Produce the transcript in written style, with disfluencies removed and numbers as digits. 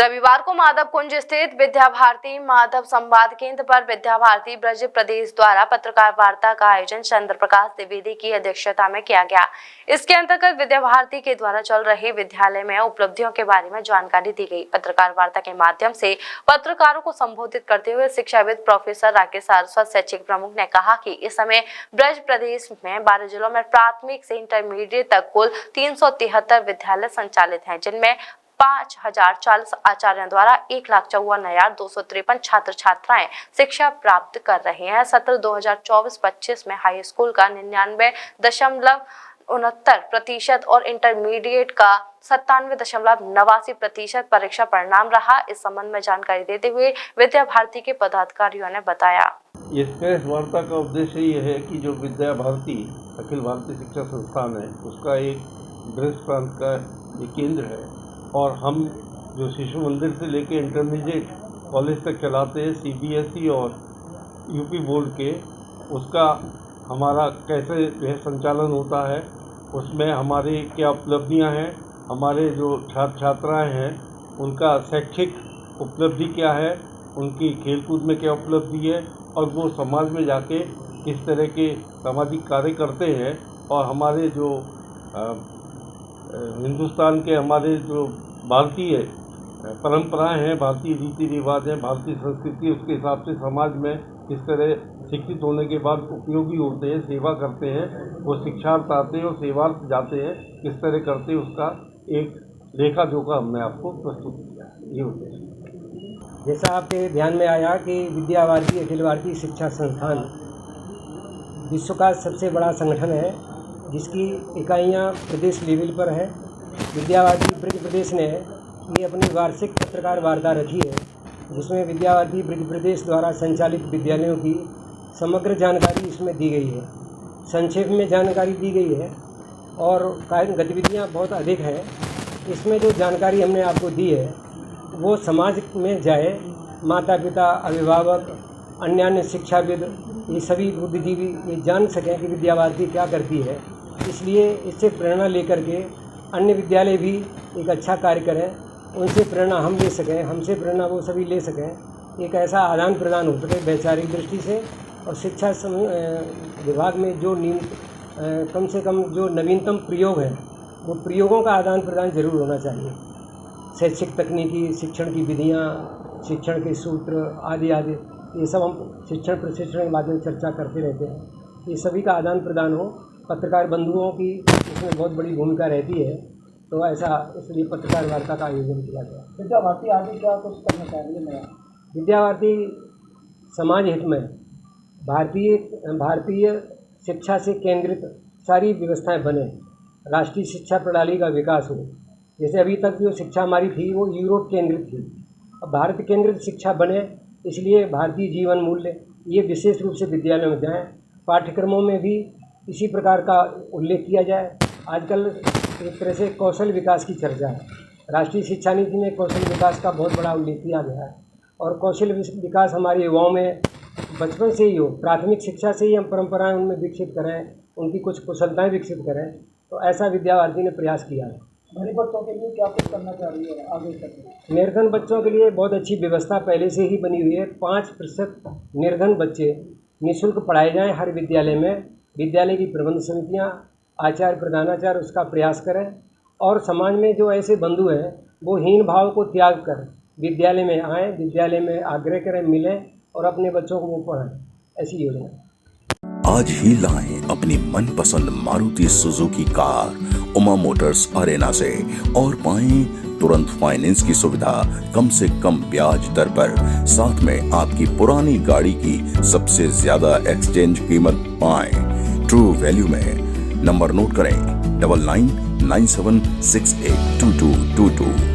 रविवार को माधव कुंज स्थित विद्या भारती माधव संवाद केंद्र पर विद्या भारती ब्रज प्रदेश द्वारा पत्रकार वार्ता का आयोजन चंद्र प्रकाश द्विवेदी की अध्यक्षता में किया गया। इसके अंतर्गत विद्या भारती के द्वारा चल रहे विद्यालय में उपलब्धियों के बारे में जानकारी दी गई। पत्रकार वार्ता के माध्यम से पत्रकारों को संबोधित करते हुए शिक्षाविद प्रोफेसर राकेश सारस्वत शैक्षिक प्रमुख ने कहा कि इस समय ब्रज प्रदेश में 12 जिलों में प्राथमिक से इंटरमीडिएट तक कुल 373 विद्यालय संचालित हैं, जिनमें 5040 आचार्यों द्वारा 1,54,253 छात्र छात्राएं शिक्षा प्राप्त कर रहे हैं। सत्र 2024-25 में हाई स्कूल का 99.69% और इंटरमीडिएट का 97.89% परीक्षा परिणाम रहा। इस संबंध में जानकारी देते हुए विद्या भारती के पदाधिकारियों ने बताया। इस प्रेस वार्ता का उद्देश्य ये है कि जो विद्या भारती अखिल भारतीय शिक्षा संस्थान है, उसका एक ब्रज प्रांत का ये केंद्र है और हम जो शिशु मंदिर से लेकर इंटरमीडिएट कॉलेज तक चलाते हैं CBSE और यूपी बोर्ड के, उसका हमारा कैसे यह संचालन होता है, उसमें हमारी क्या उपलब्धियां हैं, हमारे जो छात्र छात्राएं हैं उनका शैक्षिक उपलब्धि क्या है, उनकी खेलकूद में क्या उपलब्धि है और वो समाज में जाके किस तरह के सामाजिक कार्य करते हैं और हमारे जो हिंदुस्तान के हमारे जो भारतीय परंपराएं हैं, भारतीय रीति रिवाज हैं, भारतीय संस्कृति, उसके हिसाब से समाज में किस तरह शिक्षित होने के बाद उपयोगी होते हैं, सेवा करते हैं, वो शिक्षार्थ आते हैं और सेवार्थ जाते हैं, किस तरह करते हैं, उसका एक लेखा जोखा हमने आपको प्रस्तुत किया। ये उद्देश्य जैसा आपके ध्यान में आया कि विद्या भारती अखिल भारतीय शिक्षा संस्थान विश्व का सबसे बड़ा संगठन है, जिसकी इकाइयाँ प्रदेश लेवल पर है। विद्या भारती ब्रज प्रदेश ने ये अपनी वार्षिक पत्रकार वार्ता रखी है, जिसमें विद्या भारती ब्रज प्रदेश द्वारा संचालित विद्यालयों की समग्र जानकारी इसमें दी गई है। संक्षेप में जानकारी दी गई है और गतिविधियाँ बहुत अधिक हैं। इसमें जो जानकारी हमने आपको दी है वो समाज में जाए, माता पिता, अभिभावक, अन्य शिक्षाविद, ये सभी बुद्धिजीवी ये जान सकें कि विद्या भारती क्या करती है। इसलिए इससे प्रेरणा लेकर के अन्य विद्यालय भी एक अच्छा कार्य करें, उनसे प्रेरणा हम ले सकें, हमसे प्रेरणा वो सभी ले सकें। एक ऐसा आदान प्रदान हो सके वैचारिक दृष्टि से, और शिक्षा विभाग में जो कम से कम जो नवीनतम प्रयोग है वो प्रयोगों का आदान प्रदान जरूर होना चाहिए। शैक्षिक तकनीकी, शिक्षण की विधियाँ, शिक्षण के सूत्र आदि आदि, ये सब हम शिक्षण प्रशिक्षण के माध्यम से चर्चा करते रहते हैं। ये सभी का आदान प्रदान हो। पत्रकार बंधुओं की इसमें बहुत बड़ी भूमिका रहती है, तो ऐसा इसलिए पत्रकार वार्ता का आयोजन किया गया। विद्या भारती आगे क्या कुछ करना चाहिए नया? विद्या भारती समाज हित में भारतीय शिक्षा से केंद्रित सारी व्यवस्थाएं बने, राष्ट्रीय शिक्षा प्रणाली का विकास हो। जैसे अभी तक जो शिक्षा हमारी थी वो यूरोप केंद्रित थी, अब भारत केंद्रित शिक्षा बने, इसलिए भारतीय जीवन मूल्य ये विशेष रूप से विद्यालयों में जाएँ। पाठ्यक्रमों में भी इसी प्रकार का उल्लेख किया जाए। आजकल एक तरह से कौशल विकास की चर्चा है। राष्ट्रीय शिक्षा नीति में कौशल विकास का बहुत बड़ा उल्लेख किया गया है और कौशल विकास हमारे युवाओं में बचपन से ही हो। प्राथमिक शिक्षा से ही हम परंपराएं उनमें विकसित करें, उनकी कुछ कुशलताएं विकसित करें, तो ऐसा विद्या भारती ने प्रयास किया है। गरीब बच्चों के लिए क्या कुछ करना चाहिए आगे तक? निर्धन बच्चों के लिए बहुत अच्छी व्यवस्था पहले से ही बनी हुई है। 5% निर्धन बच्चे निःशुल्क पढ़ाए जाएँ हर विद्यालय में। विद्यालय की प्रबंध समितियाँ, आचार्य प्रधानाचार्य उसका प्रयास करें और समाज में जो ऐसे बंधु हैं वो हीन भाव को त्याग कर विद्यालय में आएँ, विद्यालय में आग्रह करें, मिलें और अपने बच्चों को वो पढ़ाएं। ऐसी योजना आज ही लाएं अपनी मनपसंद Maruti Suzuki car Uma Motors Arena से और पाएं तुरंत फाइनेंस की सुविधा कम से कम ब्याज दर पर। साथ में आपकी पुरानी गाड़ी की सबसे ज्यादा एक्सचेंज कीमत पाएं ट्रू वैल्यू में। नंबर नोट करें 9997682222।